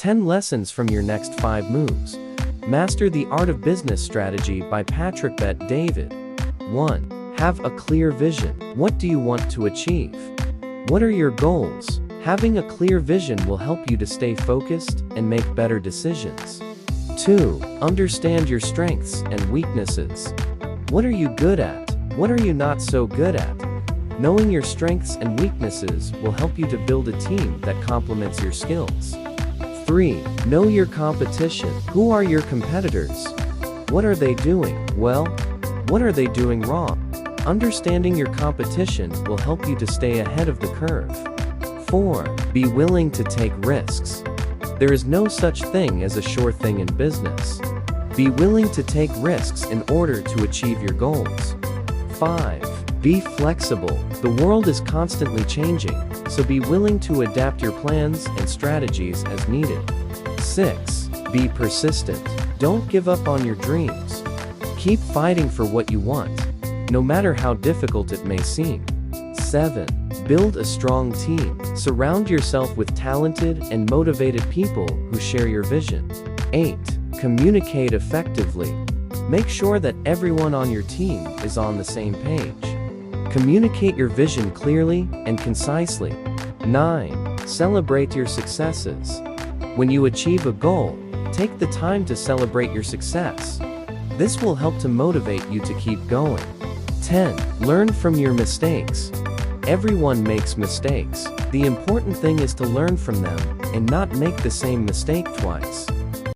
10 Lessons from Your Next 5 Moves. Master the Art of Business Strategy by Patrick Bet-David. 1. Have a clear vision. What do you want to achieve? What are your goals? Having a clear vision will help you to stay focused and make better decisions. 2. Understand your strengths and weaknesses. What are you good at? What are you not so good at? Knowing your strengths and weaknesses will help you to build a team that complements your skills. 3. Know your competition. Who are your competitors? What are they doing well? What are they doing wrong? Understanding your competition will help you to stay ahead of the curve. 4. Be willing to take risks. There is no such thing as a sure thing in business. Be willing to take risks in order to achieve your goals. 5. Be flexible. The world is constantly changing, so be willing to adapt your plans and strategies as needed. 6. Be persistent. Don't give up on your dreams. Keep fighting for what you want, no matter how difficult it may seem. 7. Build a strong team. Surround yourself with talented and motivated people who share your vision. 8. Communicate effectively. Make sure that everyone on your team is on the same page. Communicate your vision clearly and concisely. 9. Celebrate your successes. When you achieve a goal, take the time to celebrate your success. This will help to motivate you to keep going. 10. Learn from your mistakes. Everyone makes mistakes. The important thing is to learn from them and not make the same mistake twice.